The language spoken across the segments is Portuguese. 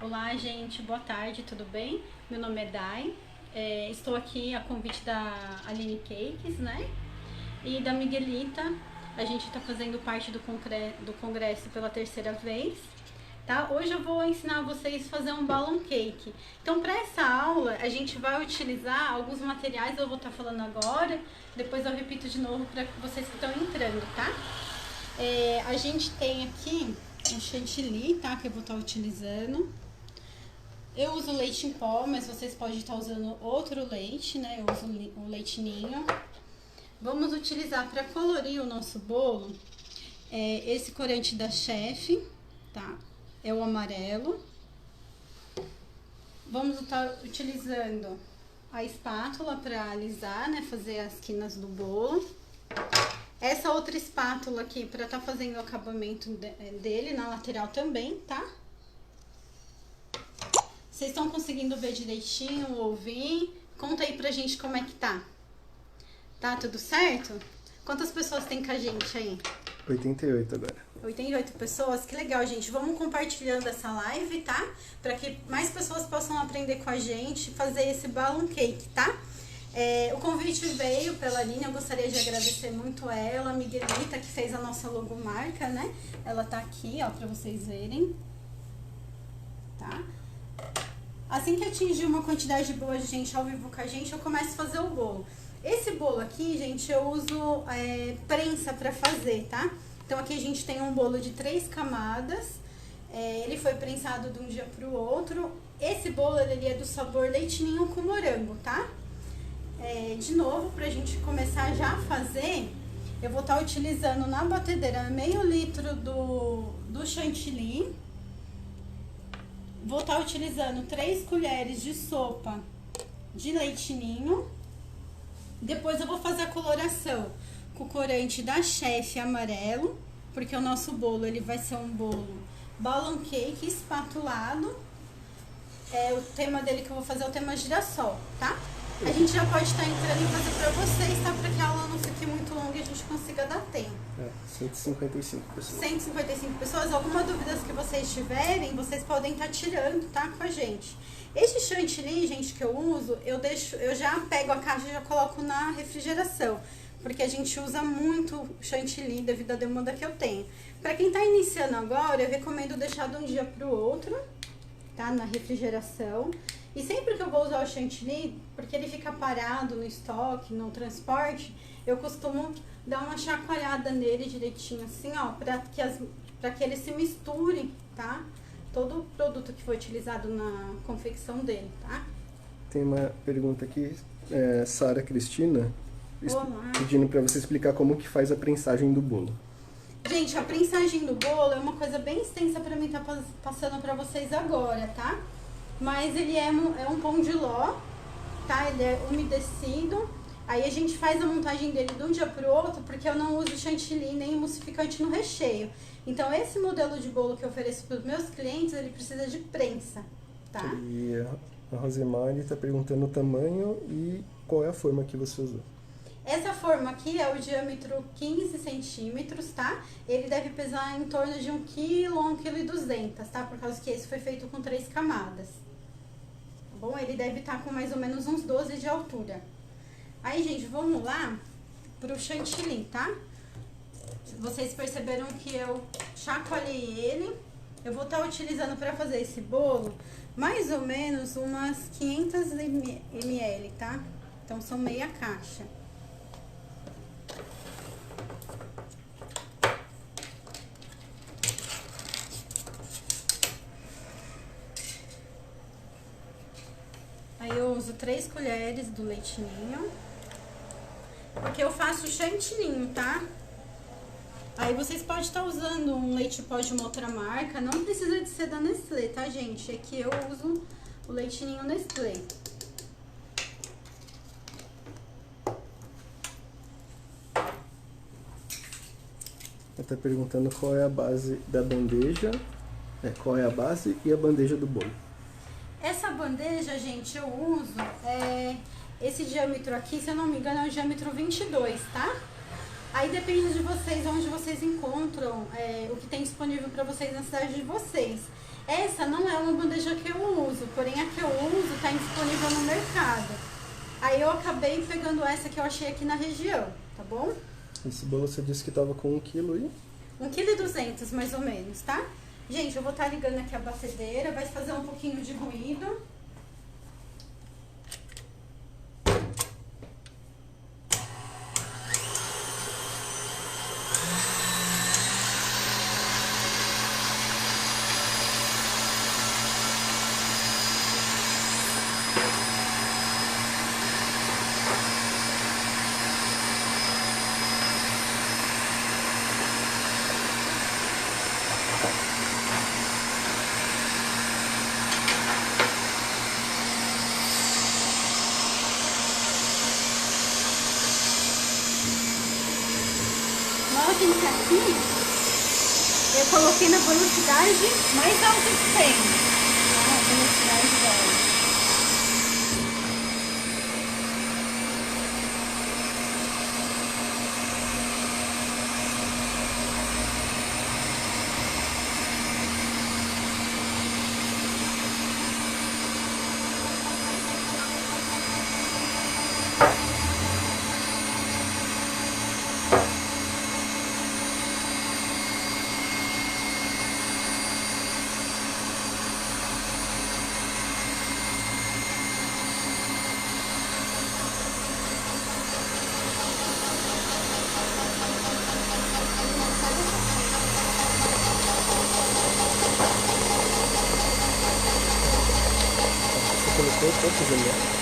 Olá, gente, boa tarde, tudo bem? Meu nome é Dai, estou aqui a convite da Aline Cakes, né? E da Miguelita. A gente está fazendo parte do congresso pela terceira vez, tá? Hoje eu vou ensinar vocês a fazer um balloon cake. Então, para essa aula, a gente vai utilizar alguns materiais, eu vou estar falando agora, depois eu repito de novo para vocês que estão entrando, tá? A gente tem aqui um chantilly, tá? Que eu vou estar utilizando. Eu uso leite em pó, mas vocês podem estar usando outro leite, né? Eu uso o leite ninho. Vamos utilizar para colorir o nosso bolo esse corante da Chef, tá? É o amarelo. Vamos estar utilizando a espátula para alisar, né? Fazer as quinas do bolo. Essa outra espátula aqui para estar fazendo o acabamento dele na lateral também, tá? Vocês estão conseguindo ver direitinho, ouvir? Conta aí pra gente como é que tá. Tá tudo certo? Quantas pessoas tem com a gente aí? 88 agora. 88 pessoas? Que legal, gente. Vamos compartilhando essa live, tá? Pra que mais pessoas possam aprender com a gente, fazer esse balloon cake, tá? O convite veio pela Aline, eu gostaria de agradecer muito ela, a Miguelita, que fez a nossa logomarca, né? Ela tá aqui, ó, pra vocês verem. Tá? Assim que atingir uma quantidade boa de gente ao vivo com a gente, eu começo a fazer o bolo. Esse bolo aqui, gente, eu uso prensa pra fazer, tá? Então aqui a gente tem um bolo de 3 camadas, ele foi prensado de um dia pro outro. Esse bolo, ele é do sabor leite ninho com morango, tá? De novo, pra gente começar já a fazer, eu vou estar utilizando na batedeira meio litro do chantilly. Vou estar utilizando 3 colheres de sopa de leite ninho. Depois eu vou fazer a coloração com o corante da Chef amarelo, porque o nosso bolo ele vai ser um bolo balloon cake espatulado. O tema dele que eu vou fazer é o tema girassol, tá? A gente já pode estar entrando e fazer pra vocês, tá? Pra que a aula não fique muito longa e a gente consiga dar tempo. 155 pessoas. 155 pessoas. Alguma dúvida que vocês tiverem, vocês podem estar tirando, tá? Com a gente. Este chantilly, gente, que eu uso, eu já pego a caixa e já coloco na refrigeração. Porque a gente usa muito chantilly devido à demanda que eu tenho. Pra quem tá iniciando agora, eu recomendo deixar de um dia pro outro, tá? Na refrigeração. E sempre que eu vou usar o chantilly, porque ele fica parado no estoque, no transporte, eu costumo dar uma chacoalhada nele direitinho assim, ó, pra que ele se misture, tá? Todo o produto que foi utilizado na confecção dele, tá? Tem uma pergunta aqui, Sara Cristina, Olá. pedindo para você explicar como que faz a prensagem do bolo. Gente, a prensagem do bolo é uma coisa bem extensa pra mim estar passando pra vocês agora, tá? Mas ele é um pão de ló, tá? Ele é umedecido. Aí a gente faz a montagem dele de um dia pro outro, porque eu não uso chantilly nem emulsificante no recheio. Então esse modelo de bolo que eu ofereço para os meus clientes, ele precisa de prensa, tá? E a Rosemary está perguntando o tamanho e qual é a forma que você usou. Essa forma aqui é o diâmetro 15 centímetros, tá? Ele deve pesar em torno de 1 kg, 1,2 kg, tá? Por causa que esse foi feito com 3 camadas. Tá bom? Ele deve estar com mais ou menos uns 12 de altura. Aí, gente, vamos lá pro chantilly, tá? Vocês perceberam que eu chacoalhei ele. Eu vou estar utilizando para fazer esse bolo mais ou menos umas 500 ml, tá? Então, são meia caixa. Aí eu uso 3 colheres do leite ninho, porque eu faço chantilly, tá? Aí vocês podem estar usando um leite pó de uma outra marca, não precisa de ser da Nestlé, tá, gente? É que eu uso o leite ninho Nestlé. Ela está perguntando qual é a base da bandeja, qual é a base e a bandeja do bolo. Essa bandeja, gente, eu uso esse diâmetro aqui, se eu não me engano, é o diâmetro 22, tá? Aí depende de vocês, onde vocês encontram o que tem disponível para vocês na cidade de vocês. Essa não é uma bandeja que eu uso, porém a que eu uso está disponível no mercado. Aí eu acabei pegando essa que eu achei aqui na região, tá bom? Esse bolo você disse que tava com 1 kg aí? 1,2 kg mais ou menos, tá? Gente, eu vou estar ligando aqui a batedeira, vai fazer um pouquinho de ruído. Notem que aqui eu coloquei na velocidade mais alta que tem, tá? A velocidade dela. Você colocou quantos ml?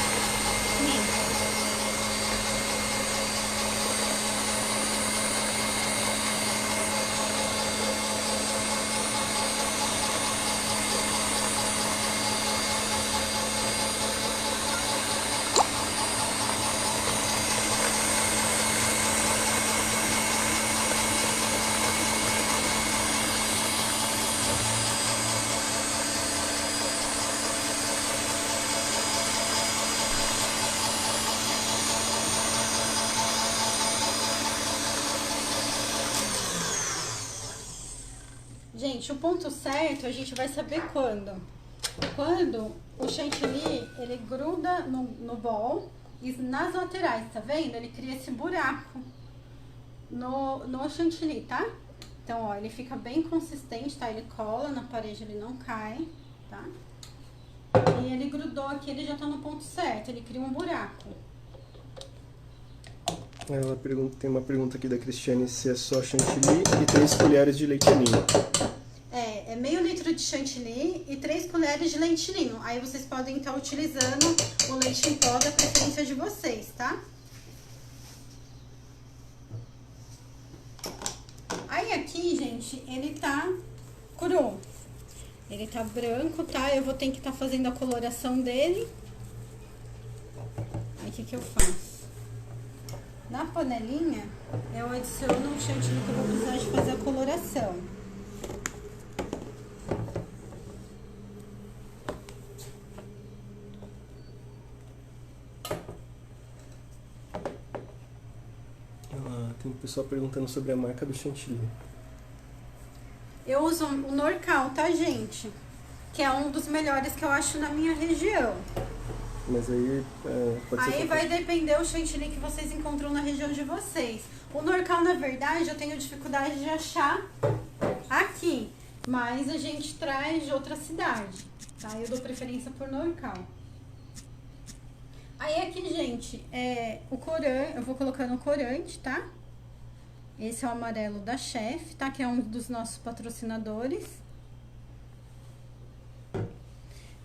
Gente, o ponto certo a gente vai saber quando. Quando o chantilly, ele gruda no bol e nas laterais, tá vendo? Ele cria esse buraco no chantilly, tá? Então, ó, ele fica bem consistente, tá? Ele cola na parede, ele não cai, tá? E ele grudou aqui, ele já tá no ponto certo, ele cria um buraco. Ela pergunta, tem uma pergunta aqui da Cristiane se é só chantilly e 3 colheres de leite ninho. É meio litro de chantilly e 3 colheres de leite ninho. Aí vocês podem estar utilizando o leite em pó da preferência de vocês, tá? Aí aqui, gente, ele tá cru. Ele tá branco, tá? Eu vou ter que estar fazendo a coloração dele. Aí o que eu faço? Na panelinha, eu adiciono o chantilly que eu vou precisar de fazer a coloração. Tem um pessoal perguntando sobre a marca do chantilly. Eu uso o Norcal, tá, gente? Que é um dos melhores que eu acho na minha região. Mas aí pode ser. Aí vai depender o chantilly que vocês encontram na região de vocês. O Norcal, na verdade, eu tenho dificuldade de achar aqui. Mas a gente traz de outra cidade, tá? Eu dou preferência por Norcal. Aí aqui, gente, o corante, eu vou colocando o corante, tá? Esse é o amarelo da Chef, tá? Que é um dos nossos patrocinadores.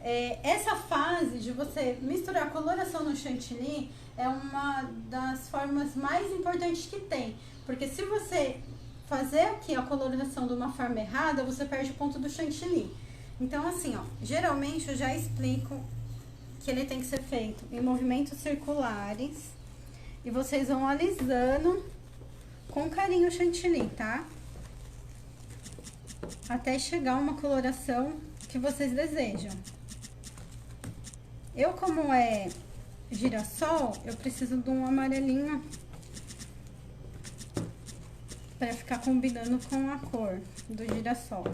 Essa fase de você misturar a coloração no chantilly é uma das formas mais importantes que tem. Porque se você fazer aqui a coloração de uma forma errada, você perde o ponto do chantilly. Então, assim, ó, geralmente eu já explico que ele tem que ser feito em movimentos circulares. E vocês vão alisando com carinho o chantilly, tá? Até chegar uma coloração que vocês desejam. Eu, como é girassol, eu preciso de um amarelinho Pra ficar combinando com a cor do girassol.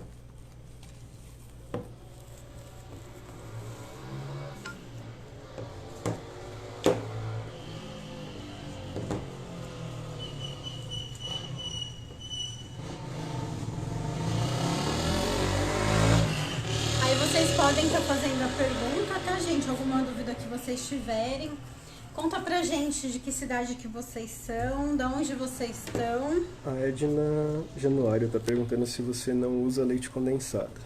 Aí vocês podem estar fazendo a pergunta, tá, gente? Alguma dúvida que vocês tiverem. Conta pra gente de que cidade que vocês são, de onde vocês estão. A Edna Januário tá perguntando se você não usa leite condensado.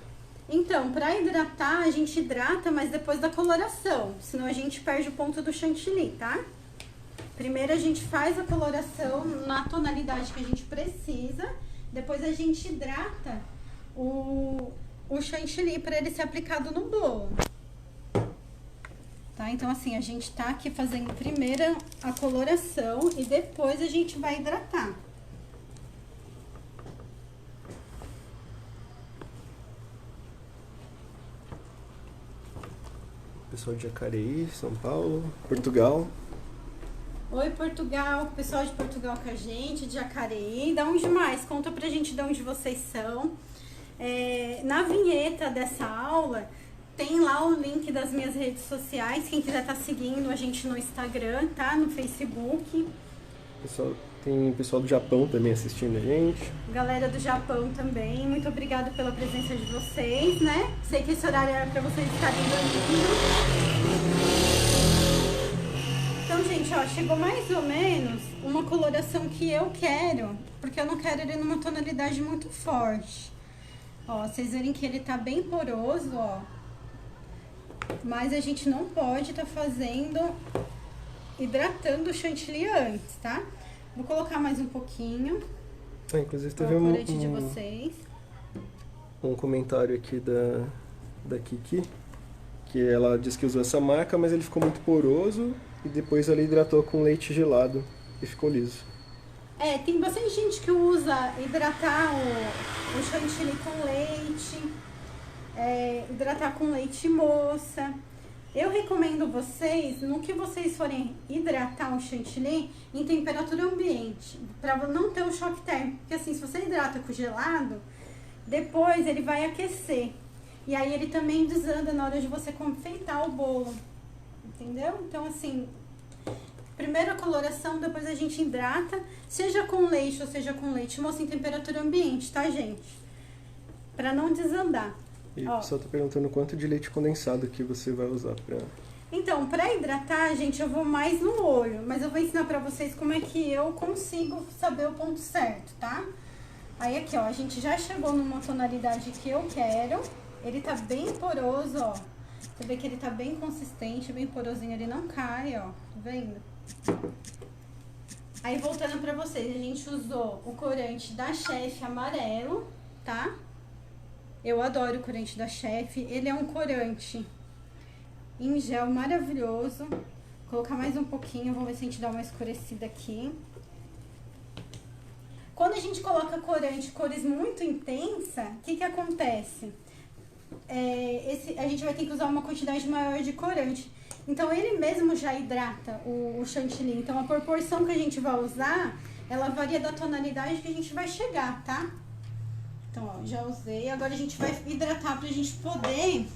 Então, pra hidratar, a gente hidrata, mas depois da coloração. Senão a gente perde o ponto do chantilly, tá? Primeiro a gente faz a coloração na tonalidade que a gente precisa. Depois a gente hidrata o chantilly para ele ser aplicado no bolo. Tá? Então, assim, a gente tá aqui fazendo primeiro a coloração e depois a gente vai hidratar. Pessoal de Jacareí, São Paulo, Portugal. Oi, Portugal, pessoal de Portugal com a gente, de Jacareí. Da onde mais? Conta pra gente de onde vocês são. Na vinheta dessa aula, tem lá o link das minhas redes sociais. Quem quiser estar seguindo a gente no Instagram, tá? No Facebook. Tem pessoal do Japão também assistindo a gente. Galera do Japão também. Muito obrigada pela presença de vocês, né? Sei que esse horário era pra vocês estarem dormindo. Então, gente, ó, chegou mais ou menos uma coloração que eu quero, porque eu não quero ele numa tonalidade muito forte. Ó, vocês verem que ele tá bem poroso, ó. Mas a gente não pode tá hidratando o chantilly antes, tá? Vou colocar mais um pouquinho. Inclusive teve de vocês. Um comentário aqui da Kiki, que ela disse que usou essa marca, mas ele ficou muito poroso e depois ela hidratou com leite gelado e ficou liso. Tem bastante gente que usa hidratar o chantilly com leite, hidratar com leite moça. Eu recomendo vocês, no que vocês forem hidratar o chantilly, em temperatura ambiente, para não ter o choque térmico. Porque assim, se você hidrata com gelado, depois ele vai aquecer. E aí ele também desanda na hora de você confeitar o bolo. Entendeu? Então assim, primeiro a coloração, depois a gente hidrata, seja com leite ou seja com leite moça, em temperatura ambiente, tá, gente? Pra não desandar. E o pessoal tá perguntando quanto de leite condensado que você vai usar pra... Então, pra hidratar, gente, eu vou mais no olho, mas eu vou ensinar pra vocês como é que eu consigo saber o ponto certo, tá? Aí aqui, ó, a gente já chegou numa tonalidade que eu quero, ele tá bem poroso, ó. Você vê que ele tá bem consistente, bem porosinho, ele não cai, ó, tá vendo? Aí, voltando pra vocês, a gente usou o corante da Chef amarelo, tá? Eu adoro o corante da Chef, ele é um corante em gel maravilhoso. Vou colocar mais um pouquinho, vamos ver se a gente dá uma escurecida aqui. Quando a gente coloca corante, cores muito intensa, o que acontece? A gente vai ter que usar uma quantidade maior de corante. Então, ele mesmo já hidrata o chantilly. Então, a proporção que a gente vai usar, ela varia da tonalidade que a gente vai chegar, tá? Então, ó, já usei. Agora a gente vai hidratar pra gente poder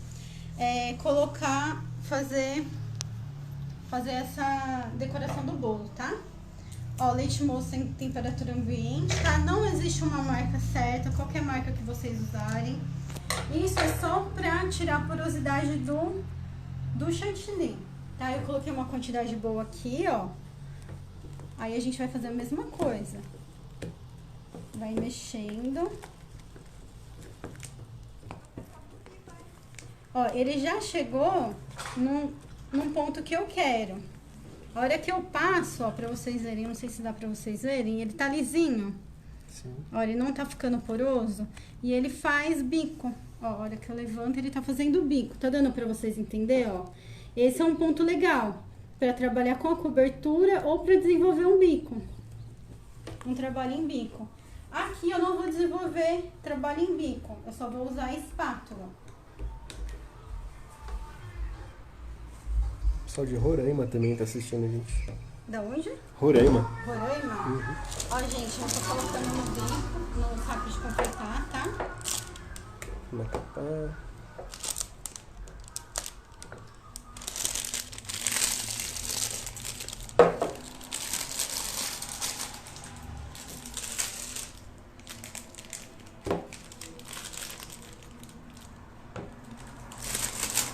fazer essa decoração do bolo, tá? Ó, leite moça em temperatura ambiente, tá? Não existe uma marca certa, qualquer marca que vocês usarem. Isso é só pra tirar a porosidade do chantilly, tá? Eu coloquei uma quantidade boa aqui, ó. Aí a gente vai fazer a mesma coisa. Vai mexendo. Ó, ele já chegou num ponto que eu quero. A hora que eu passo, ó, pra vocês verem, não sei se dá pra vocês verem, ele tá lisinho. Sim. Ó, ele não tá ficando poroso e ele faz bico. Ó, a hora que eu levanto, ele tá fazendo bico. Tá dando pra vocês entender, ó? Esse é um ponto legal pra trabalhar com a cobertura ou pra desenvolver um bico. Um trabalho em bico. Aqui eu não vou desenvolver trabalho em bico, eu só vou usar a espátula. O pessoal de Roraima também tá assistindo a gente. Da onde? Roraima. Roraima? Ó, gente, eu tô colocando no bico, no saco de confeitar, tá? Macapá.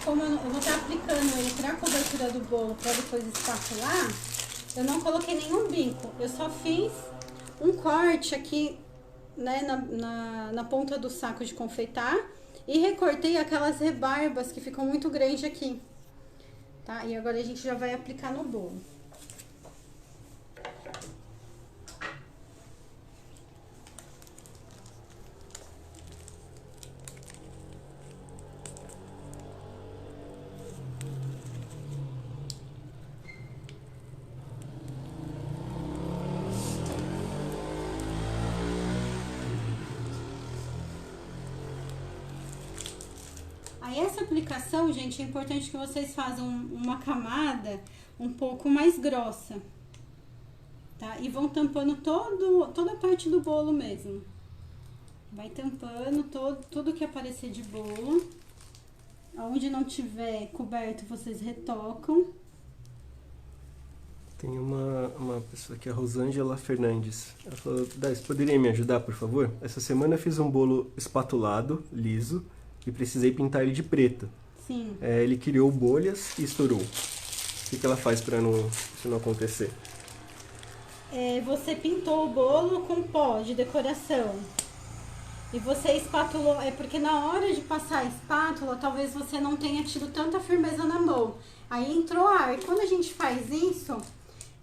Como eu vou estar aplicando ele pra cobertura do bolo pra depois espatular, eu não coloquei nenhum bico. Eu só fiz um corte aqui, né, na ponta do saco de confeitar e recortei aquelas rebarbas que ficam muito grandes aqui, tá? E agora a gente já vai aplicar no bolo. Aí essa aplicação, gente, é importante que vocês façam uma camada um pouco mais grossa, tá? E vão tampando toda a parte do bolo mesmo. Vai tampando tudo que aparecer de bolo. Onde não tiver coberto, vocês retocam. Tem uma pessoa aqui, a Rosângela Fernandes. Ela falou, Dais, poderia me ajudar, por favor? Essa semana eu fiz um bolo espatulado, liso, e precisei pintar ele de preto. Sim. Ele criou bolhas e estourou. O que ela faz para isso não acontecer? Você pintou o bolo com pó de decoração. E você espatulou, porque na hora de passar a espátula, talvez você não tenha tido tanta firmeza na mão. Aí entrou ar. E quando a gente faz isso,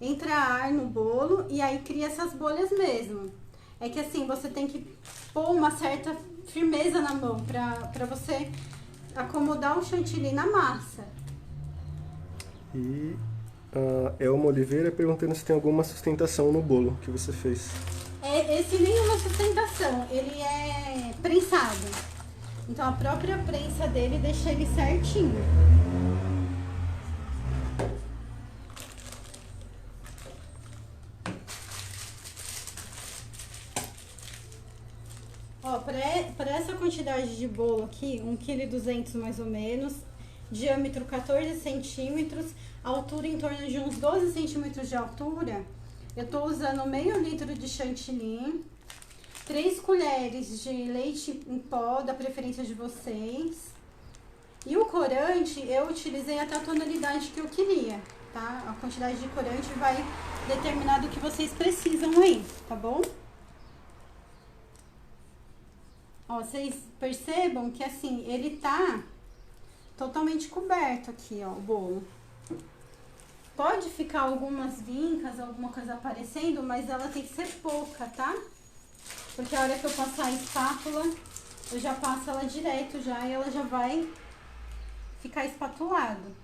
entra ar no bolo e aí cria essas bolhas mesmo. É que assim, você tem que pôr uma certa firmeza na mão pra você acomodar o chantilly na massa. E a Elma Oliveira perguntando se tem alguma sustentação no bolo que você fez. Esse nem é uma sustentação, ele é prensado. Então a própria prensa dele deixa ele certinho. Ó, para essa quantidade de bolo aqui, 1,2 kg mais ou menos, diâmetro 14 centímetros, altura em torno de uns 12 centímetros de altura, eu tô usando meio litro de chantilly, 3 colheres de leite em pó, da preferência de vocês. E o corante, eu utilizei até a tonalidade que eu queria, tá? A quantidade de corante vai determinar do que vocês precisam aí, tá bom? Ó, vocês percebam que assim, ele tá totalmente coberto aqui, ó, o bolo. Pode ficar algumas vincas, alguma coisa aparecendo, mas ela tem que ser pouca, tá? Porque a hora que eu passar a espátula, eu já passo ela direto já e ela já vai ficar espatulado.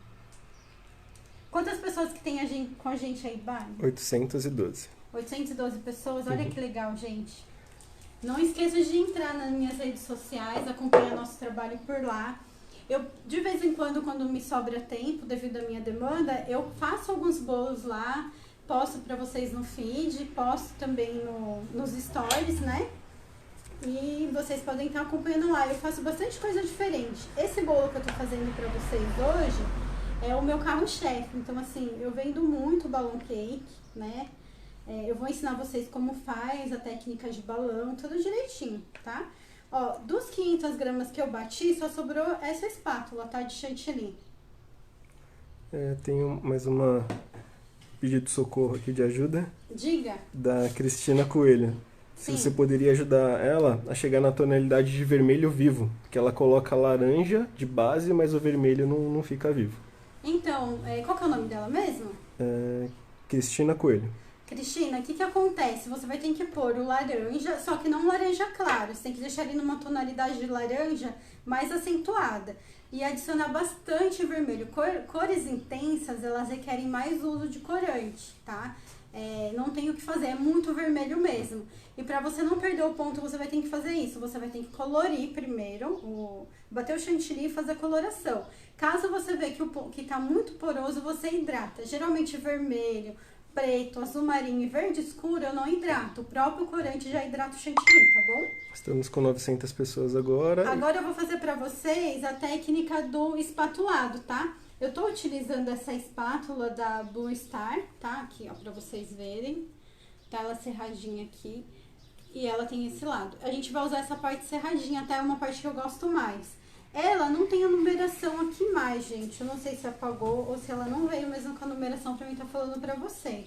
Quantas pessoas que tem com a gente aí, Bárbara? 812. 812 pessoas, olha que legal, gente. Não esqueça de entrar nas minhas redes sociais, acompanhar nosso trabalho por lá. Eu, de vez em quando me sobra tempo, devido à minha demanda, eu faço alguns bolos lá, posto para vocês no feed, posto também nos stories, né? E vocês podem estar acompanhando lá. Eu faço bastante coisa diferente. Esse bolo que eu tô fazendo para vocês hoje é o meu carro-chefe. Então, assim, eu vendo muito balão cake, né? Eu vou ensinar vocês como faz a técnica de balão, tudo direitinho, tá? Ó, dos 500 gramas que eu bati, só sobrou essa espátula, tá? De chantilly. Tenho mais uma pedido de socorro aqui de ajuda. Diga. Da Cristina Coelho. Sim. Se você poderia ajudar ela a chegar na tonalidade de vermelho vivo. Que ela coloca laranja de base, mas o vermelho não fica vivo. Então, qual que é o nome dela mesmo? Cristina Coelho. Cristina, o que acontece? Você vai ter que pôr o laranja, só que não laranja claro. Você tem que deixar ele numa tonalidade de laranja mais acentuada. E adicionar bastante vermelho. Cores intensas, elas requerem mais uso de corante, tá? Não tem o que fazer, é muito vermelho mesmo. E pra você não perder o ponto, você vai ter que fazer isso. Você vai ter que colorir primeiro, bater o chantilly e fazer a coloração. Caso você vê que tá muito poroso, você hidrata. Geralmente vermelho, preto, azul marinho e verde escuro, eu não hidrato. O próprio corante já hidrata o chantilly, tá bom? Estamos com 900 pessoas agora. Agora eu vou fazer pra vocês a técnica do espatulado, tá? Eu tô utilizando essa espátula da Blue Star, tá? Aqui, ó, pra vocês verem. Tá ela serradinha aqui. E ela tem esse lado. A gente vai usar essa parte serradinha, até uma parte que eu gosto mais. Ela não tem a numeração aqui mais, gente. Eu não sei se apagou ou se ela não veio mesmo com a numeração pra mim tá falando pra vocês.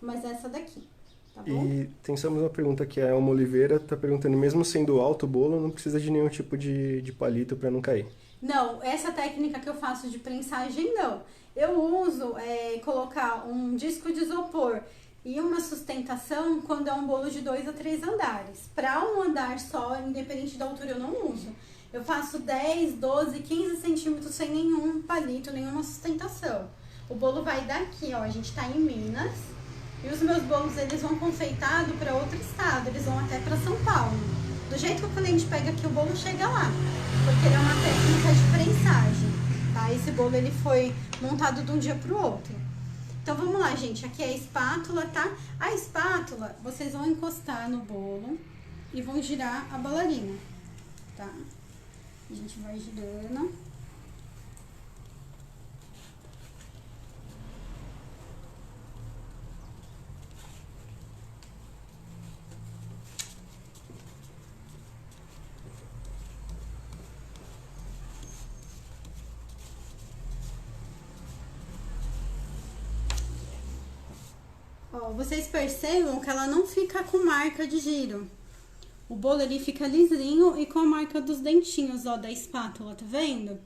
Mas essa daqui, tá bom? E tem só mais uma pergunta que a Elma Oliveira tá perguntando, mesmo sendo alto o bolo, não precisa de nenhum tipo de palito pra não cair. Não, essa técnica que eu faço de prensagem, não. Eu uso colocar um disco de isopor e uma sustentação quando é um bolo de 2 a 3 andares. Para um andar só, independente da altura, eu não uso. Eu faço 10, 12, 15 centímetros sem nenhum palito, nenhuma sustentação. O bolo vai daqui, ó, a gente tá em Minas. E os meus bolos, eles vão confeitados para outro estado, eles vão até para São Paulo. Do jeito que o cliente pega aqui, o bolo chega lá. Porque ele é uma técnica de prensagem, tá? Esse bolo, ele foi montado de um dia pro outro. Então, vamos lá, gente. Aqui é a espátula, tá? A espátula, vocês vão encostar no bolo e vão girar a bailarina, tá? A gente vai girando. Ó, vocês percebam que ela não fica com marca de giro. O bolo ele fica lisinho e com a marca dos dentinhos, ó, da espátula, tá vendo?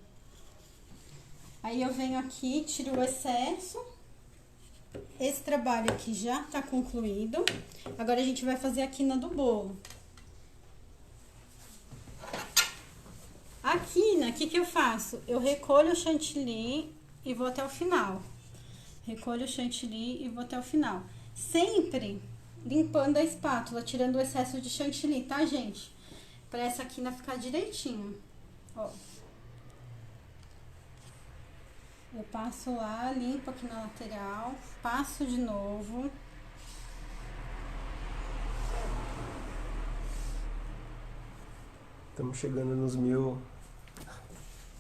Aí eu venho aqui, tiro o excesso. Esse trabalho aqui já tá concluído. Agora a gente vai fazer a quina do bolo. A quina, o que que eu faço? Eu recolho o chantilly e vou até o final. Recolho o chantilly e vou até o final. Sempre limpando a espátula, tirando o excesso de chantilly, tá, gente? Pra essa quina ficar direitinho. Ó. Eu passo lá, limpo aqui na lateral, passo de novo. Estamos chegando nos 1000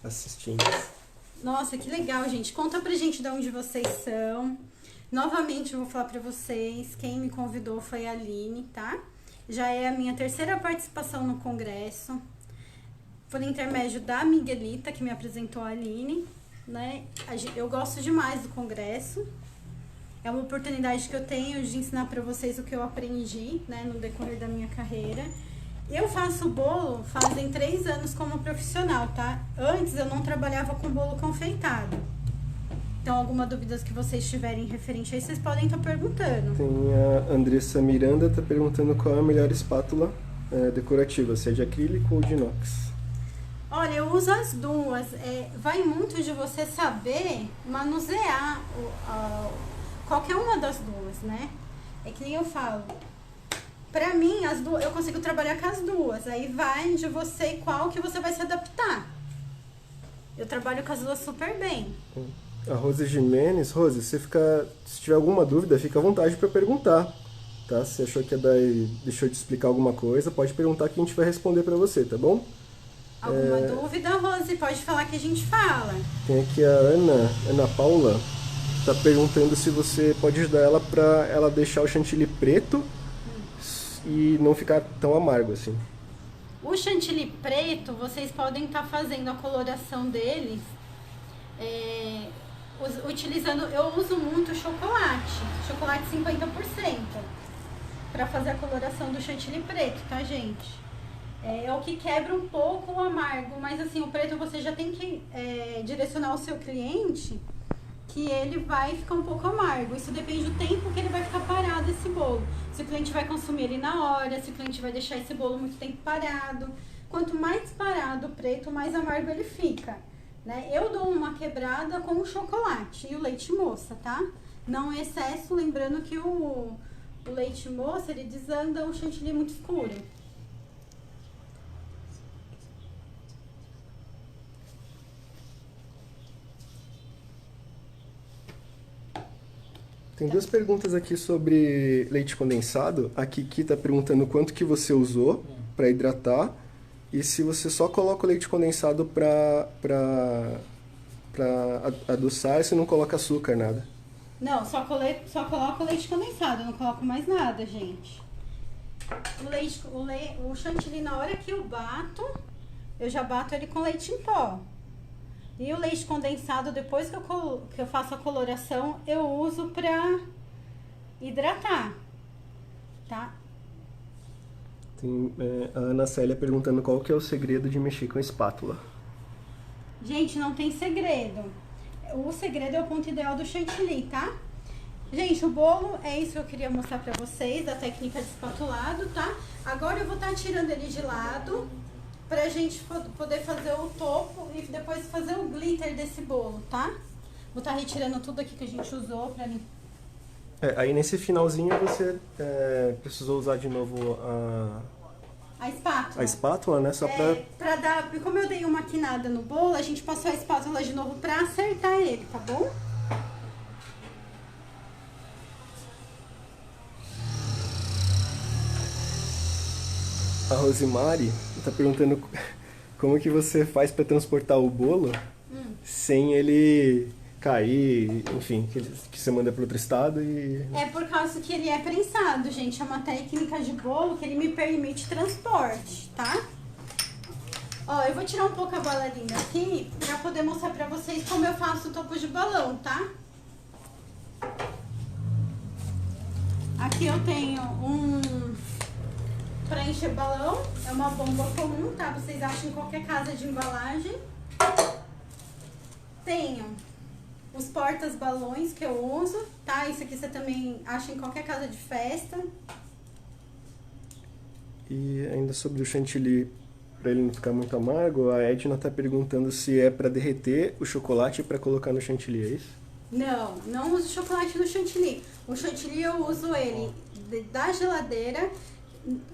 assistentes. Nossa, que legal, gente. Conta pra gente de onde vocês são. Novamente, eu vou falar pra vocês, quem me convidou foi a Aline, tá? Já é a minha terceira participação no congresso. Por intermédio da Miguelita, que me apresentou a Aline, né? Eu gosto demais do congresso. É uma oportunidade que eu tenho de ensinar pra vocês o que eu aprendi, né, no decorrer da minha carreira. Eu faço bolo fazem 3 anos como profissional, tá? Antes eu não trabalhava com bolo confeitado. Então, alguma dúvida que vocês tiverem referente a isso, vocês podem estar perguntando. Tem a Andressa Miranda, tá perguntando qual é a melhor espátula decorativa, se é de acrílico ou de inox. Olha, eu uso as duas. Vai muito de você saber manusear qualquer uma das duas, né? É que nem eu falo. Pra mim, as duas, eu consigo trabalhar com as duas. Aí vai de você qual que você vai se adaptar. Eu trabalho com as duas super bem. A Rose Jimenez, Rose, se tiver alguma dúvida, fica à vontade para perguntar, tá? Se achou que a Day deixou de explicar alguma coisa, pode perguntar que a gente vai responder para você, tá bom? Alguma dúvida, Rose? Pode falar que a gente fala. Tem aqui a Ana Paula, tá perguntando se você pode ajudar ela para ela deixar o chantilly preto e não ficar tão amargo assim. O chantilly preto, vocês podem estar fazendo a coloração deles utilizando, eu uso muito chocolate 50%, para fazer a coloração do chantilly preto, tá, gente? É o que quebra um pouco o amargo, mas assim, o preto você já tem que direcionar o seu cliente que ele vai ficar um pouco amargo. Isso depende do tempo que ele vai ficar parado esse bolo. Se o cliente vai consumir ele na hora, se o cliente vai deixar esse bolo muito tempo parado. Quanto mais parado o preto, mais amargo ele fica, né? Eu dou uma quebrada com o chocolate e o leite moça, tá? Não é excesso, lembrando que o leite moça, ele desanda o chantilly muito escuro. Tem duas perguntas aqui sobre leite condensado. A Kiki está perguntando quanto que você usou para hidratar e se você só coloca o leite condensado para adoçar e se não coloca açúcar, nada. Não, só coloco o leite condensado, não coloco mais nada, gente. O chantilly, na hora que eu já bato ele com leite em pó. E o leite condensado, depois que eu faço a coloração, eu uso pra hidratar, tá? Tem a Ana Célia perguntando qual que é o segredo de mexer com a espátula. Gente, não tem segredo. O segredo é o ponto ideal do chantilly, tá? Gente, o bolo é isso que eu queria mostrar pra vocês, da técnica de espatulado, tá? Agora eu vou estar tirando ele de lado pra gente poder fazer o topo e depois fazer o glitter desse bolo, tá? Vou estar retirando tudo aqui que a gente usou pra mim. Aí nesse finalzinho você precisou usar de novo A espátula, né? Só pra dar, como eu dei uma quinada no bolo, a gente passou a espátula de novo pra acertar ele, tá bom? A Rosemary está perguntando como que você faz para transportar o bolo sem ele cair, enfim, que você manda para outro estado e... É por causa que ele é prensado, gente. É uma técnica de bolo que ele me permite transporte, tá? Ó, eu vou tirar um pouco a bailarina aqui pra poder mostrar pra vocês como eu faço o topo de balão, tá? Aqui eu tenho pra encher balão, é uma bomba comum, tá? Vocês acham em qualquer casa de embalagem. Tenho os portas-balões que eu uso, tá? Isso aqui você também acha em qualquer casa de festa. E ainda sobre o chantilly, para ele não ficar muito amargo, a Edna tá perguntando se é para derreter o chocolate para colocar no chantilly, é isso? Não, não uso chocolate no chantilly. O chantilly eu uso ele da geladeira,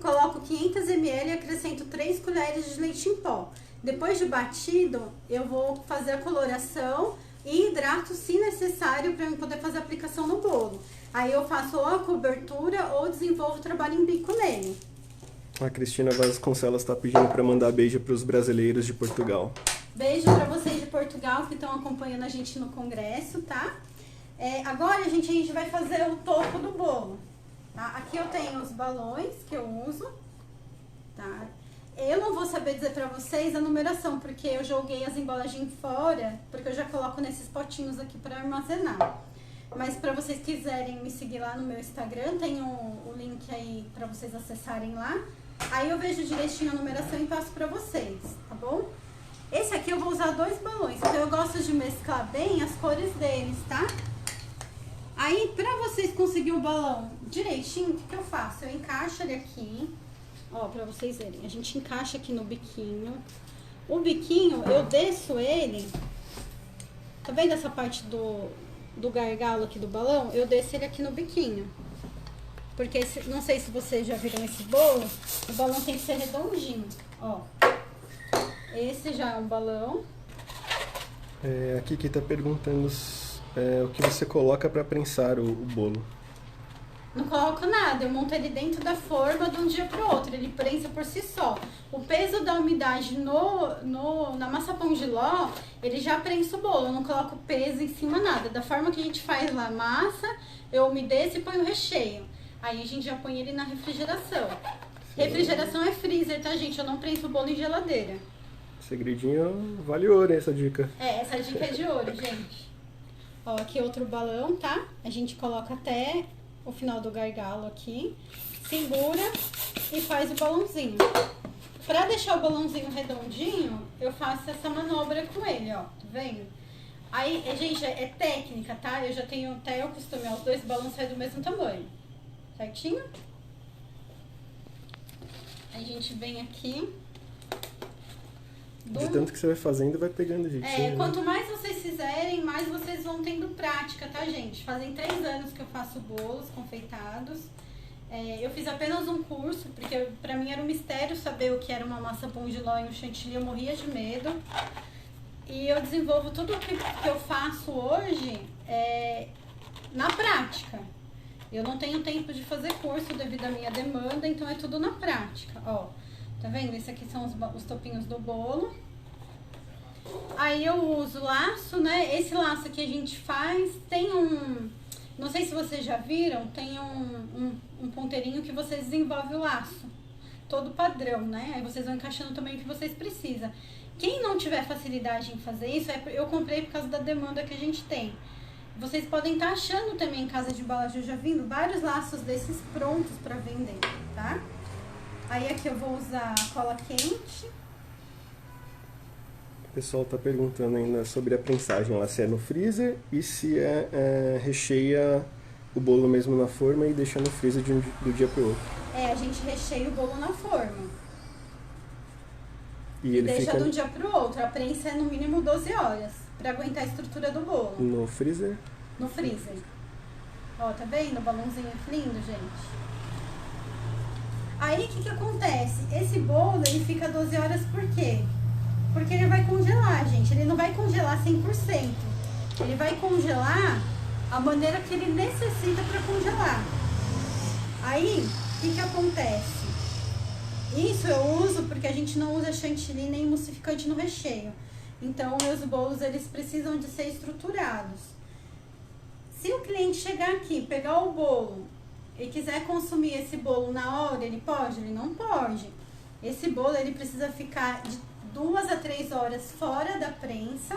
coloco 500 ml e acrescento 3 colheres de leite em pó. Depois de batido, eu vou fazer a coloração e hidrato se necessário para eu poder fazer a aplicação no bolo. Aí eu faço ou a cobertura ou desenvolvo o trabalho em bico nele. A Cristina Vasconcelos está pedindo para mandar beijo para os brasileiros de Portugal. Beijo para vocês de Portugal que estão acompanhando a gente no congresso, tá? Agora, gente, a gente vai fazer o topo do bolo. Tá? Aqui eu tenho os balões que eu uso, tá? Eu não vou saber dizer pra vocês a numeração, porque eu joguei as embalagens fora, porque eu já coloco nesses potinhos aqui pra armazenar. Mas pra vocês quiserem me seguir lá no meu Instagram, tem o link aí pra vocês acessarem lá. Aí eu vejo direitinho a numeração e passo pra vocês, tá bom? Esse aqui eu vou usar 2 balões, porque eu gosto de mesclar bem as cores deles, tá? Aí, pra vocês conseguirem o balão direitinho, o que eu faço? Eu encaixo ele aqui, ó, pra vocês verem. A gente encaixa aqui no biquinho. O biquinho, eu desço ele, tá vendo essa parte do gargalo aqui do balão? Eu desço ele aqui no biquinho. Porque, não sei se vocês já viram esse bolo, o balão tem que ser redondinho, ó. Esse já é um balão. A Kiki tá perguntando o que você coloca para prensar o bolo. Não coloco nada, eu monto ele dentro da forma de um dia pro outro, ele prensa por si só. O peso da umidade na massa pão de ló, ele já prensa o bolo, eu não coloco peso em cima nada. Da forma que a gente faz lá a massa, eu umedeço e ponho o recheio. Aí a gente já põe ele na refrigeração. Refrigeração é freezer, tá, gente? Eu não prenso o bolo em geladeira. Segredinho vale ouro, essa dica. Essa dica é de ouro, gente. Ó, aqui outro balão, tá? A gente coloca até o final do gargalo aqui, segura e faz o balãozinho. Pra deixar o balãozinho redondinho, eu faço essa manobra com ele, ó, tá vendo? Aí, gente, é técnica, tá? Eu já tenho até o costume, ó, os 2 balões saem do mesmo tamanho, certinho? Aí a gente vem aqui. De tanto que você vai fazendo, vai pegando jeitinho. Quanto mais vocês fizerem, mais vocês vão tendo prática, tá, gente? Fazem 3 anos que eu faço bolos confeitados. Eu fiz apenas um curso, porque pra mim era um mistério saber o que era uma massa pão de ló e um chantilly, eu morria de medo. E eu desenvolvo tudo o que eu faço hoje na prática. Eu não tenho tempo de fazer curso devido à minha demanda, então é tudo na prática, ó. Tá vendo? Esse aqui são os topinhos do bolo. Aí eu uso laço, né? Esse laço aqui a gente faz, tem um... Não sei se vocês já viram, tem um ponteirinho que você desenvolve o laço. Todo padrão, né? Aí vocês vão encaixando também o que vocês precisam. Quem não tiver facilidade em fazer isso, eu comprei por causa da demanda que a gente tem. Vocês podem estar achando também em casa de balagem, já vindo vários laços desses prontos para vender, tá? Aí aqui eu vou usar cola quente. O pessoal tá perguntando ainda sobre a prensagem, lá se é no freezer e se recheia o bolo mesmo na forma e deixa no freezer do dia pro outro. A gente recheia o bolo na forma. E ele deixa fica de um dia pro outro. A prensa é no mínimo 12 horas para aguentar a estrutura do bolo. no freezer? No freezer. Ó, tá vendo o balãozinho lindo, gente? Aí, o que acontece? Esse bolo, ele fica 12 horas por quê? Porque ele vai congelar, gente. Ele não vai congelar 100%. Ele vai congelar a maneira que ele necessita para congelar. Aí, o que acontece? Isso eu uso porque a gente não usa chantilly nem emulsificante no recheio. Então, meus bolos, eles precisam de ser estruturados. Se o cliente chegar aqui, pegar o bolo e quiser consumir esse bolo na hora, ele pode? Ele não pode. Esse bolo, ele precisa ficar de 2 a 3 horas fora da prensa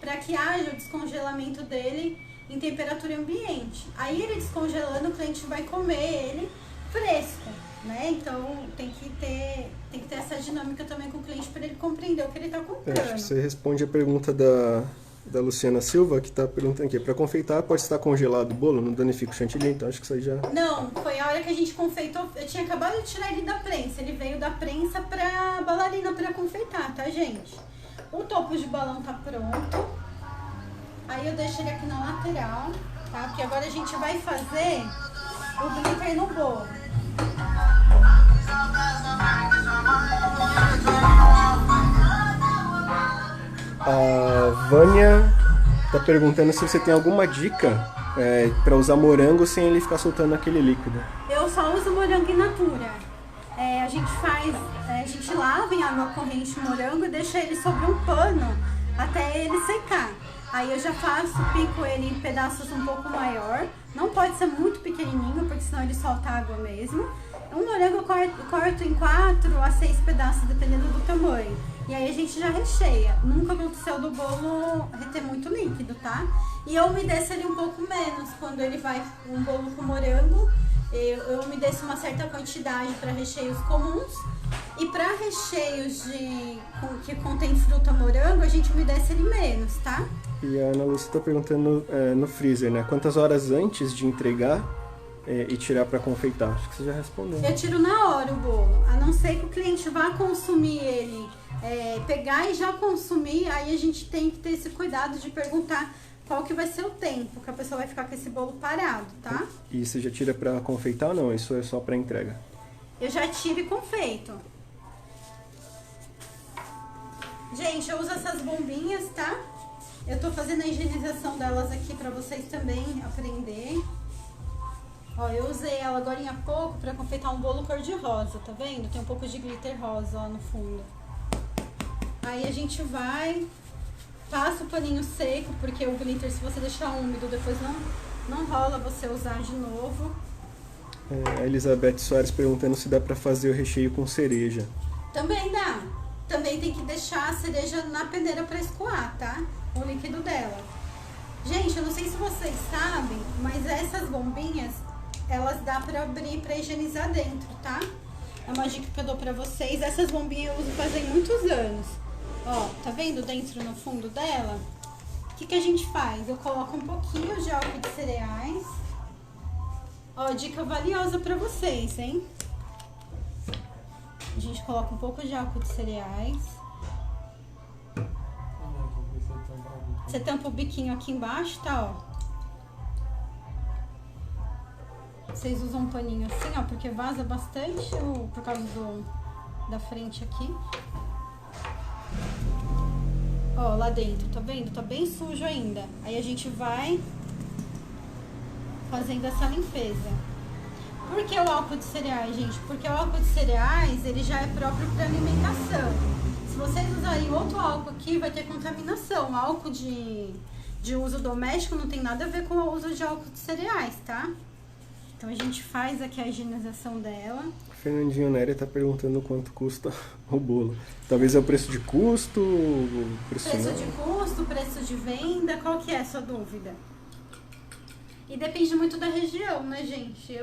para que haja o descongelamento dele em temperatura ambiente. Aí ele descongelando, o cliente vai comer ele fresco, né? Então tem que ter essa dinâmica também com o cliente para ele compreender o que ele está comprando. Acho que você responde a pergunta da Luciana Silva, que está perguntando aqui. Para confeitar, pode estar congelado o bolo? Não danifica o chantilly? Então acho que isso aí já... Não, foi a hora que a gente confeitou. Eu tinha acabado de tirar ele da prensa. Ele veio da prensa pra bailarina para confeitar, tá, gente? O topo de balão tá pronto. Aí eu deixo ele aqui na lateral, tá? Porque agora a gente vai fazer o glitter no bolo. A Vânia tá perguntando se você tem alguma dica para usar morango sem ele ficar soltando aquele líquido. Eu só uso morango in natura. A gente lava em água corrente o morango e deixa ele sobre um pano até ele secar. Aí eu já pico ele em pedaços um pouco maior. Não pode ser muito pequenininho, porque senão ele solta água mesmo. Um morango eu corto em 4 a 6 pedaços, dependendo do tamanho. E aí a gente já recheia. Nunca aconteceu do bolo reter muito líquido, tá? E eu umedeço ele um pouco menos quando ele vai um bolo com morango. Eu umedeço uma certa quantidade para recheios comuns. E para recheios que contém fruta morango, a gente umedece ele menos, tá? E a Ana Lúcia está perguntando no freezer, né? Quantas horas antes de entregar e tirar para confeitar? Acho que você já respondeu. Eu tiro na hora o bolo. A não ser que o cliente vá consumir ele, pegar e já consumir, aí a gente tem que ter esse cuidado de perguntar qual que vai ser o tempo que a pessoa vai ficar com esse bolo parado, tá? E você já tira para confeitar ou não? Isso é só para entrega? Eu já tiro e confeito. Gente, eu uso essas bombinhas, tá? Eu tô fazendo a higienização delas aqui pra vocês também aprenderem. Ó, eu usei ela agora há pouco pra confeitar um bolo cor-de-rosa, tá vendo? Tem um pouco de glitter rosa lá no fundo. Aí a gente passa o paninho seco, porque o glitter, se você deixar úmido, depois não rola você usar de novo. A Elizabeth Soares perguntando se dá pra fazer o recheio com cereja. Também dá. Também tem que deixar a cereja na peneira pra escoar, tá? O líquido dela. Gente, eu não sei se vocês sabem, mas essas bombinhas, elas dá pra abrir pra higienizar dentro, tá? É uma dica que eu dou pra vocês. Essas bombinhas eu uso fazem muitos anos. Ó, tá vendo dentro no fundo dela? O que a gente faz? Eu coloco um pouquinho de álcool de cereais. Ó, dica valiosa pra vocês, hein? A gente coloca um pouco de álcool de cereais. Você tampa o biquinho aqui embaixo, tá, ó. Vocês usam um paninho assim, ó, porque vaza bastante por causa da frente aqui. Ó, lá dentro, tá vendo? Tá bem sujo ainda. Aí a gente vai fazendo essa limpeza. Por que o álcool de cereais, gente? Porque o álcool de cereais, ele já é próprio para alimentação. Se vocês usarem outro álcool aqui, vai ter contaminação. O álcool de uso doméstico não tem nada a ver com o uso de álcool de cereais, tá? Então a gente faz aqui a higienização dela. Fernandinho Nery tá perguntando quanto custa o bolo. Talvez é o preço de custo, o preço de custo, preço de venda, qual que é a sua dúvida? E depende muito da região, né, gente?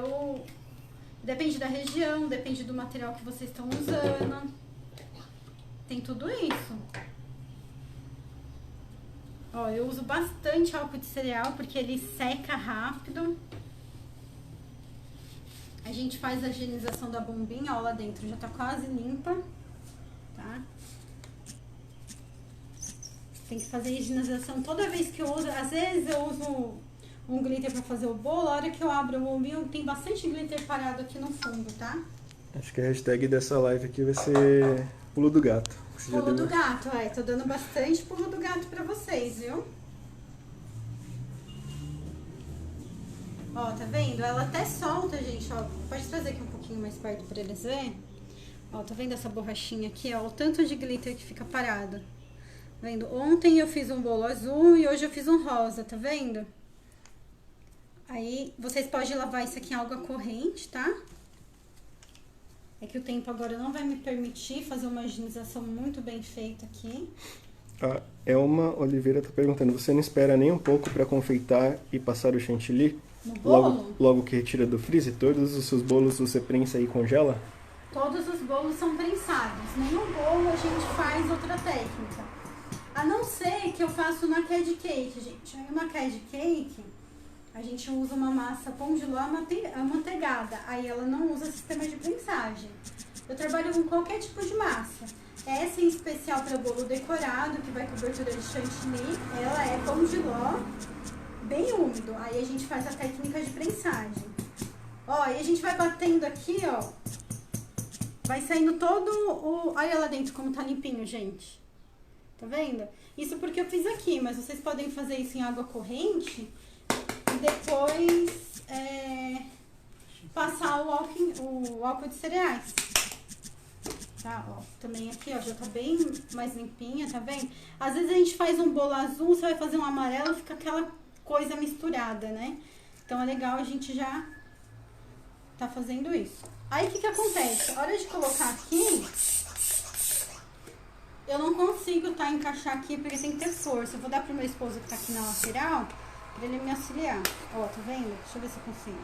Depende da região, depende do material que vocês estão usando. Tem tudo isso. Ó, eu uso bastante álcool de cereal porque ele seca rápido. A gente faz a higienização da bombinha, ó, lá dentro já tá quase limpa, tá? Tem que fazer a higienização toda vez que eu uso. Às vezes eu uso um glitter pra fazer o bolo, a hora que eu abro o bombinho tem bastante glitter parado aqui no fundo, tá? Acho que a hashtag dessa live aqui vai ser pulo do gato. Pulo do gato, tô dando bastante pulo do gato pra vocês, viu? Ó, tá vendo? Ela até solta, gente, ó. Pode trazer aqui um pouquinho mais perto pra eles verem. Ó, tá vendo essa borrachinha aqui, ó? O tanto de glitter que fica parado. Tá vendo? Ontem eu fiz um bolo azul e hoje eu fiz um rosa, tá vendo? Aí, vocês podem lavar isso aqui em água corrente, tá? É que o tempo agora não vai me permitir fazer uma higienização muito bem feita aqui. A Elma Oliveira tá perguntando, você não espera nem um pouco pra confeitar e passar o chantilly? No bolo? Logo que retira do freezer, todos os seus bolos você prensa e congela? Todos os bolos são prensados. Nenhum bolo a gente faz outra técnica. A não ser que eu faço na Cad Cake, gente. Aí na Cad Cake, a gente usa uma massa pão de ló amanteigada. Aí ela não usa sistema de prensagem. Eu trabalho com qualquer tipo de massa. Essa em especial para bolo decorado, que vai cobertura de chantilly, ela é pão de ló bem úmido. Aí a gente faz a técnica de prensagem. Ó, e a gente vai batendo aqui, ó. Vai saindo todo o... Olha lá dentro como tá limpinho, gente. Tá vendo? Isso porque eu fiz aqui, mas vocês podem fazer isso em água corrente e depois passar o álcool de cereais. Tá, ó, também aqui, ó, já tá bem mais limpinha, tá vendo? Às vezes a gente faz um bolo azul, você vai fazer um amarelo, fica aquela coisa misturada, né? Então é legal a gente já tá fazendo isso. Aí o que acontece? A hora de colocar aqui, eu não consigo encaixar aqui porque tem que ter força. Eu vou dar pro meu esposo que tá aqui na lateral, pra ele me auxiliar. Ó, tá vendo? Deixa eu ver se eu consigo.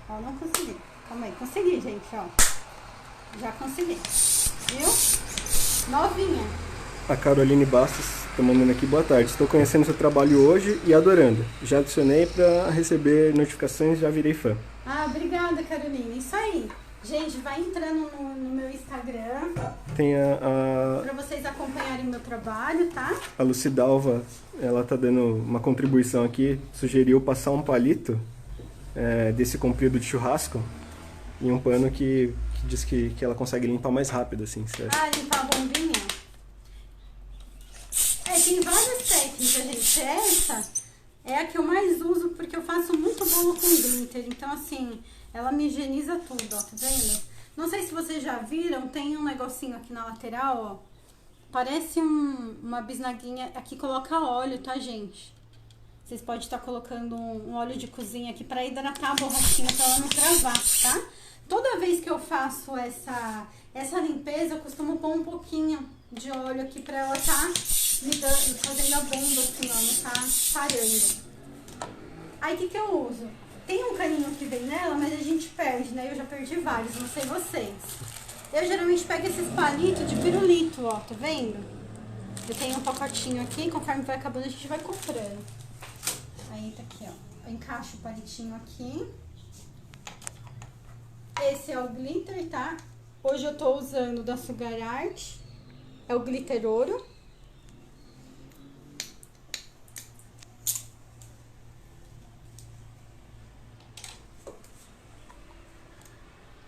Ó, não consegui. Calma aí, consegui, gente, ó. Já consegui. Viu? Novinha. A Caroline Bastos tá mandando aqui, boa tarde. Estou conhecendo seu trabalho hoje e adorando. Já adicionei para receber notificações, já virei fã. Ah, obrigada, Caroline. Isso aí. Gente, vai entrando no meu Instagram. Tem pra vocês acompanharem meu trabalho, tá? A Lucidalva, ela tá dando uma contribuição aqui. Sugeriu passar um palito desse comprido de churrasco em um pano que diz que ela consegue limpar mais rápido, assim, certo? Ah, limpar a bombinha? Tem várias técnicas, gente. Essa é a que eu mais uso porque eu faço muito bolo com glitter. Então, assim, ela me higieniza tudo, ó, tá vendo? Não sei se vocês já viram, tem um negocinho aqui na lateral, ó. Parece uma bisnaguinha. Aqui coloca óleo, tá, gente? Vocês podem estar colocando um óleo de cozinha aqui pra hidratar a borrachinha pra ela não travar, tá? Toda vez que eu faço essa limpeza, eu costumo pôr um pouquinho de óleo aqui pra ela tá fazendo a bomba, assim, ó, não tá parando. Aí, o que eu uso? Tem um caninho que vem nela, mas a gente perde, né? Eu já perdi vários, não sei vocês. Eu geralmente pego esses palitos de pirulito, ó, tá vendo? Eu tenho um pacotinho aqui, conforme vai acabando a gente vai comprando. Aí tá aqui, ó. Eu encaixo o palitinho aqui. Esse é o glitter, tá? Hoje eu tô usando da Sugar Art. É o glitter ouro.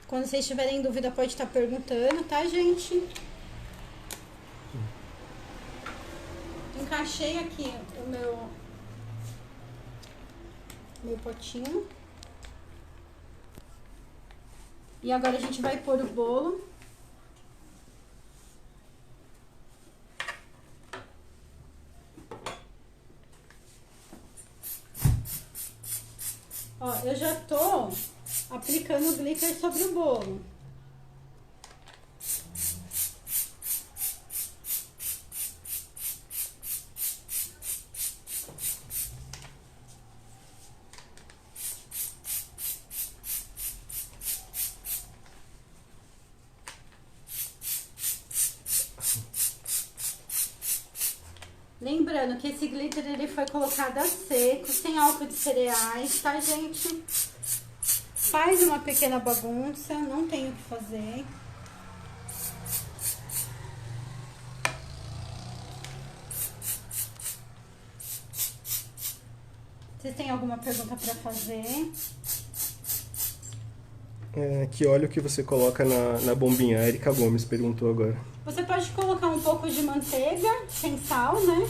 Quando vocês tiverem dúvida, pode estar perguntando, tá, gente? Encaixei aqui o meu Meio potinho. E agora a gente vai pôr o bolo. Ó, eu já tô aplicando glitter sobre o bolo. Lembrando que esse glitter ele foi colocado a seco, sem álcool de cereais, tá, gente? Faz uma pequena bagunça, não tem o que fazer. Vocês têm alguma pergunta para fazer? Que óleo que você coloca na bombinha? A Erika Gomes perguntou agora. Você pode colocar um pouco de manteiga, sem sal, né?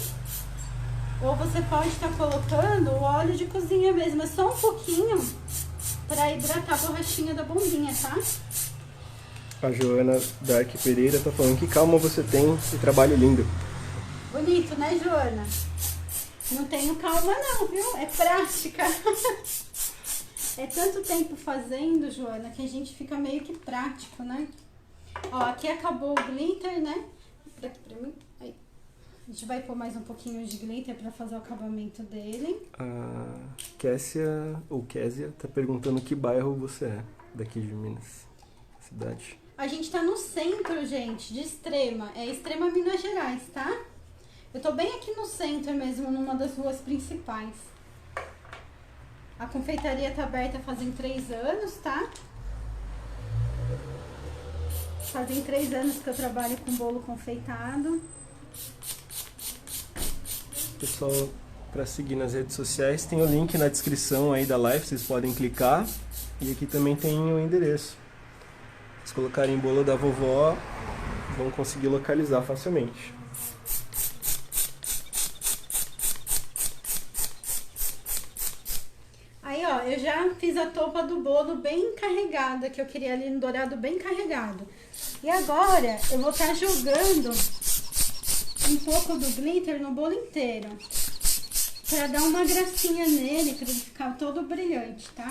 Ou você pode estar colocando o óleo de cozinha mesmo, é só um pouquinho para hidratar a borrachinha da bombinha, tá? A Joana Dark Pereira tá falando que calma você tem e trabalho lindo. Bonito, né, Joana? Não tenho calma não, viu? É prática. É tanto tempo fazendo, Joana, que a gente fica meio que prático, né? Ó, aqui acabou o glitter, né? Aqui pra mim. Aí. A gente vai pôr mais um pouquinho de glitter pra fazer o acabamento dele. A Késia tá perguntando que bairro você é daqui de Minas, cidade. A gente tá no centro, gente, de Extrema. É Extrema, Minas Gerais, tá? Eu tô bem aqui no centro mesmo, numa das ruas principais. A confeitaria tá aberta fazem 3 anos, tá? Fazem 3 anos que eu trabalho com bolo confeitado. Pessoal, para seguir nas redes sociais, tem o link na descrição aí da live, vocês podem clicar. E aqui também tem o endereço. Se colocarem bolo da vovó, vão conseguir localizar facilmente. Aí, ó, eu já fiz a topa do bolo bem carregada, que eu queria ali no dourado bem carregado. E agora, eu vou estar jogando um pouco do glitter no bolo inteiro. Pra dar uma gracinha nele, pra ele ficar todo brilhante, tá?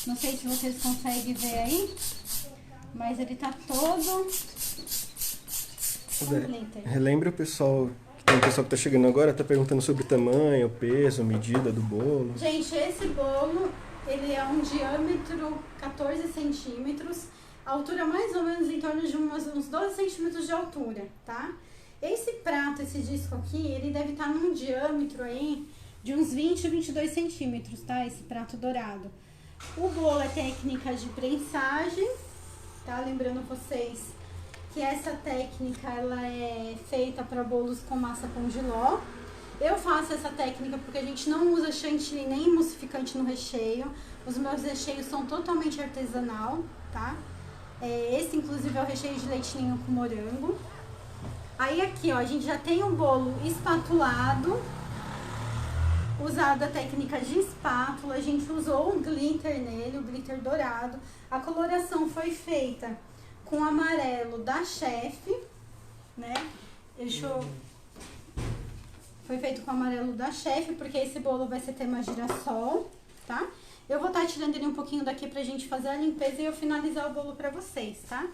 Não sei se vocês conseguem ver aí, mas ele tá todo com glitter. Relembra o pessoal, tem um pessoal que tá chegando agora, tá perguntando sobre o tamanho, peso, medida do bolo. Gente, esse bolo, ele é um diâmetro 14 centímetros, a altura mais ou menos em torno de uns 12 centímetros de altura, tá? Esse prato, esse disco aqui, ele deve estar num diâmetro aí de uns 20 a 22 centímetros, tá? Esse prato dourado. O bolo é técnica de prensagem, tá? Lembrando vocês que essa técnica, ela é feita para bolos com massa com jiló. Eu faço essa técnica porque a gente não usa chantilly nem emulsificante no recheio. Os meus recheios são totalmente artesanal, tá? Esse, inclusive, é o recheio de leite ninho com morango. Aí aqui, ó, a gente já tem o bolo espatulado. Usado a técnica de espátula, a gente usou um glitter nele, o glitter dourado. A coloração foi feita com amarelo da Chef, né? Foi feito com amarelo da Chef, porque esse bolo vai ser tema girassol, tá? Eu vou estar tirando ele um pouquinho daqui pra gente fazer a limpeza e eu finalizar o bolo pra vocês, tá?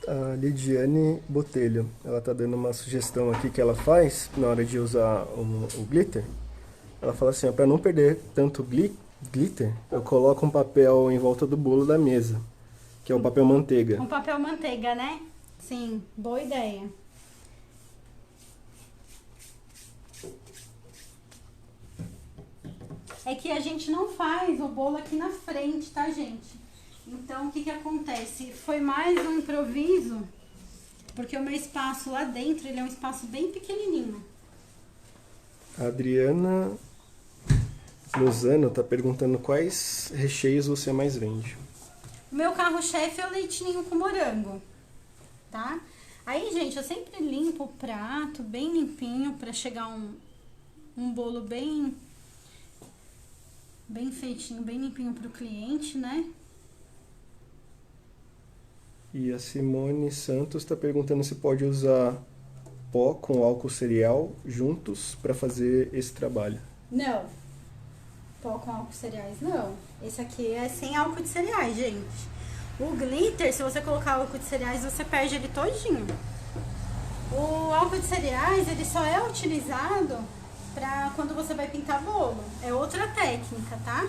A Lidiane Botelho, ela tá dando uma sugestão aqui que ela faz na hora de usar o glitter. Ela fala assim, para não perder tanto glitter, eu coloco um papel em volta do bolo da mesa, que é o papel manteiga. Um papel manteiga, né? Sim, boa ideia. É que a gente não faz o bolo aqui na frente, tá, gente? Então, o que que acontece? Foi mais um improviso, porque o meu espaço lá dentro, ele é um espaço bem pequenininho. A Adriana Lozano tá perguntando quais recheios você mais vende. O meu carro-chefe é o leite ninho com morango, tá? Aí, gente, eu sempre limpo o prato bem limpinho pra chegar um bolo bem feitinho, bem limpinho pro cliente, né? E a Simone Santos está perguntando se pode usar pó com álcool cereal juntos para fazer esse trabalho. Não. Pó com álcool cereais, não. Esse aqui é sem álcool de cereais, gente. O glitter, se você colocar álcool de cereais, você perde ele todinho. O álcool de cereais, ele só é utilizado pra quando você vai pintar bolo. É outra técnica, tá?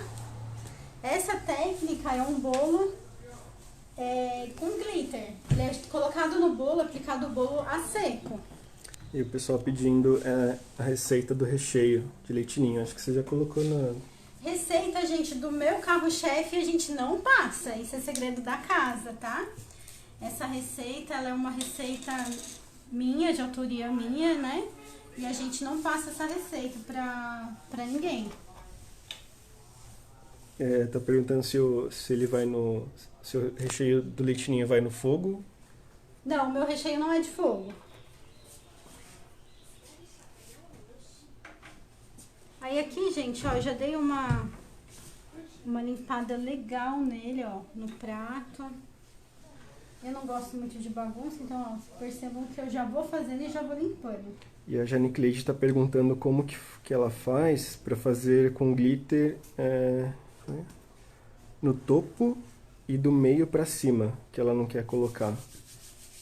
Essa técnica é um bolo com glitter. Ele é colocado no bolo, aplicado o bolo a seco. E o pessoal pedindo a receita do recheio de leite ninho. Acho que você já colocou na... Receita, gente, do meu carro-chefe a gente não passa. Isso é segredo da casa, tá? Essa receita, ela é uma receita minha, de autoria minha, né? E a gente não passa essa receita pra ninguém. Tá perguntando se ele vai no... Se o recheio do leite ninho vai no fogo. Não, o meu recheio não é de fogo. Aí aqui, gente, ó, já dei uma limpada legal nele, ó, no prato. Eu não gosto muito de bagunça, então, ó, percebam que eu já vou fazendo e já vou limpando. E a Jane Cleide está perguntando como que ela faz para fazer com glitter no topo e do meio para cima, que ela não quer colocar.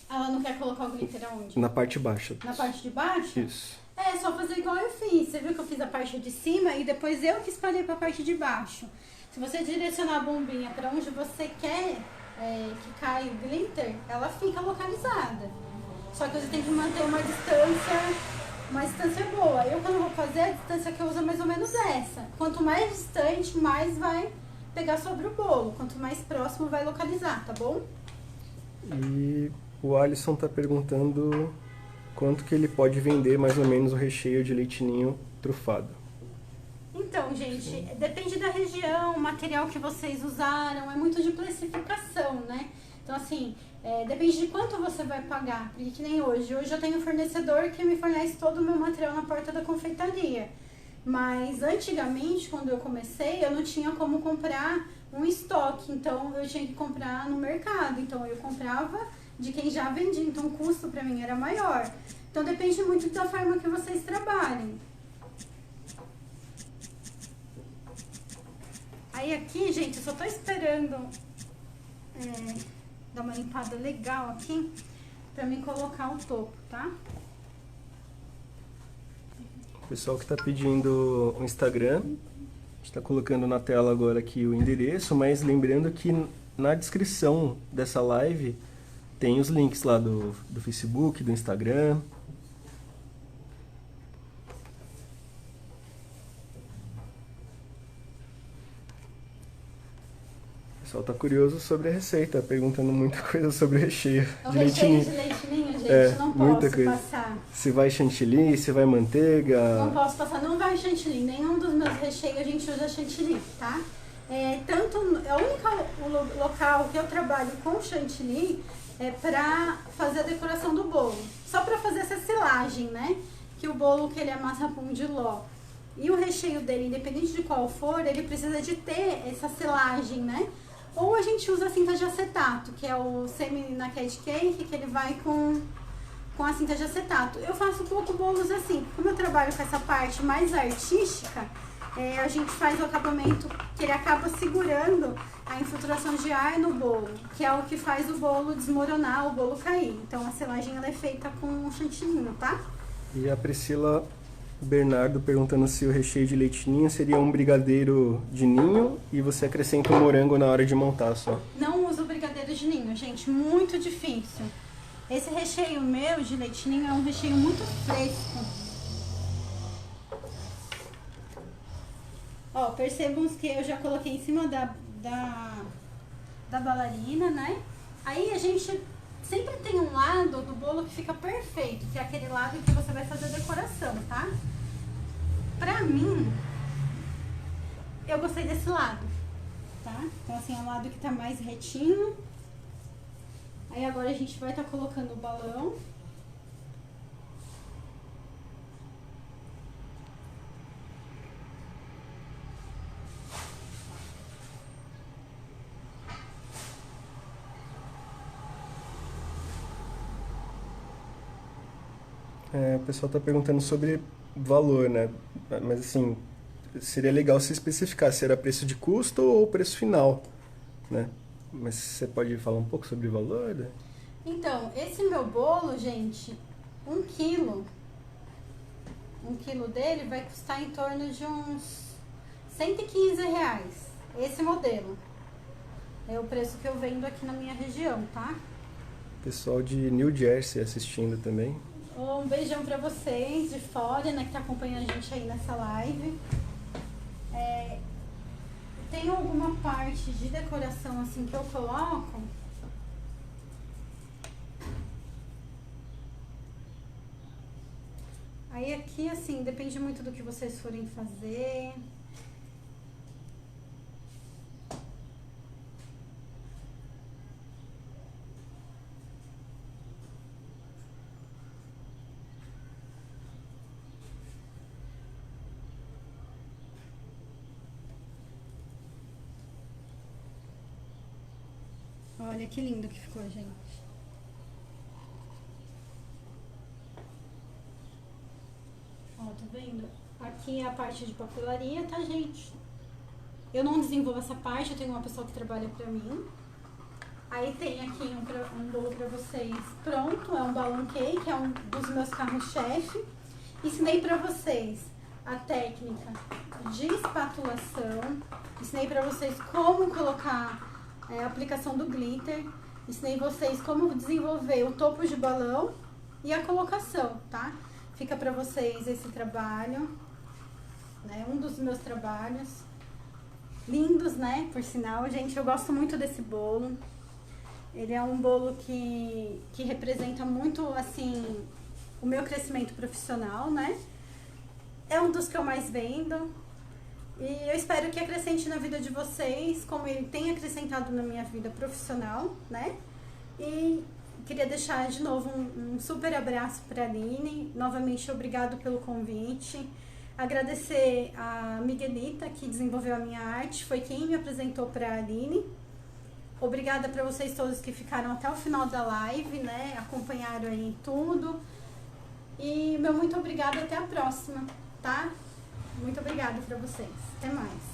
Ela não quer colocar o glitter aonde? Na parte baixa. Na parte de baixo? Isso. É, só fazer igual eu fiz. Você viu que eu fiz a parte de cima e depois eu que espalhei pra parte de baixo. Se você direcionar a bombinha pra onde você quer que caia o glitter, ela fica localizada. Só que você tem que manter uma distância boa. Eu, quando vou fazer, a distância que eu uso é mais ou menos essa. Quanto mais distante, mais vai pegar sobre o bolo. Quanto mais próximo, vai localizar, tá bom? E o Alisson tá perguntando quanto que ele pode vender mais ou menos o recheio de leite ninho trufado. Então, gente, depende da região, o material que vocês usaram, é muito de precificação, né? Então, assim, depende de quanto você vai pagar, porque que nem hoje. Hoje eu tenho um fornecedor que me fornece todo o meu material na porta da confeitaria. Mas antigamente, quando eu comecei, eu não tinha como comprar um estoque, então eu tinha que comprar no mercado. Então eu comprava de quem já vendia, então o custo pra mim era maior. Então depende muito da forma que vocês trabalhem. Aí aqui, gente, eu só tô esperando dar uma limpada legal aqui pra mim colocar o topo, tá? O pessoal que está pedindo o Instagram, a gente está colocando na tela agora aqui o endereço, mas lembrando que na descrição dessa live tem os links lá do Facebook, do Instagram. O pessoal tá curioso sobre a receita, perguntando muita coisa sobre o recheio de leite ninho. De leite ninho, gente, não muita posso coisa. passar. Se vai chantilly, se vai manteiga. Não posso passar, não vai chantilly. Nenhum dos meus recheios a gente usa chantilly, tá? A única local que eu trabalho com chantilly é pra fazer a decoração do bolo. Só pra fazer essa silagem, né? Que o bolo que ele é massa pão de ló. E o recheio dele, independente de qual for, ele precisa de ter essa silagem, né? Ou a gente usa a cinta de acetato, que é o semi-naked cake, que ele vai com a cinta de acetato. Eu faço pouco bolos assim, como eu trabalho com essa parte mais artística, a gente faz o acabamento que ele acaba segurando a infiltração de ar no bolo, que é o que faz o bolo desmoronar, o bolo cair. Então a selagem ela é feita com chantilly, tá? E a Priscila Bernardo perguntando se o recheio de leite ninho seria um brigadeiro de ninho e você acrescenta o morango na hora de montar só. Não uso brigadeiro de ninho, gente, muito difícil. Esse recheio meu de leite ninho é um recheio muito fresco. Ó, percebam que eu já coloquei em cima da bailarina, né? Aí a gente sempre tem um lado do bolo que fica perfeito, que é aquele lado que você vai fazer a decoração, tá? Pra mim, eu gostei desse lado. tá? Então assim, é um lado que tá mais retinho. Aí agora a gente vai estar colocando o balão. O pessoal está perguntando sobre valor, né? Mas assim, seria legal se especificar se era preço de custo ou preço final, né? Mas você pode falar um pouco sobre valor, né? Então, esse meu bolo, gente, 1 quilo dele vai custar em torno de uns R$ 115. Esse modelo. É o preço que eu vendo aqui na minha região, tá? Pessoal de New Jersey assistindo também. Um beijão pra vocês de fora, né, que tá acompanhando a gente aí nessa live. Tem alguma parte de decoração assim que eu coloco. Aí aqui, assim, depende muito do que vocês forem fazer. Olha que lindo que ficou, gente. Ó, tá vendo? Aqui é a parte de papelaria, tá, gente? Eu não desenvolvo essa parte, eu tenho uma pessoa que trabalha pra mim. Aí tem aqui um bolo pra vocês pronto, é um balloon cake, é um dos meus carros-chefe. Ensinei pra vocês a técnica de espatulação, ensinei pra vocês como colocar a aplicação do glitter, ensinei vocês como desenvolver o topo de balão e a colocação, tá? Fica pra vocês esse trabalho, né? Um dos meus trabalhos. Lindos, né? Por sinal, gente, eu gosto muito desse bolo. Ele é um bolo que representa muito, assim, o meu crescimento profissional, né? É um dos que eu mais vendo. E eu espero que acrescente na vida de vocês, como ele tem acrescentado na minha vida profissional, né? E queria deixar de novo um super abraço para a Aline. Novamente, obrigado pelo convite. Agradecer a Miguelita, que desenvolveu a minha arte, foi quem me apresentou para a Aline. Obrigada para vocês todos que ficaram até o final da live, né? Acompanharam aí tudo. E meu muito obrigada, até a próxima, tá? Muito obrigada para vocês. Até mais.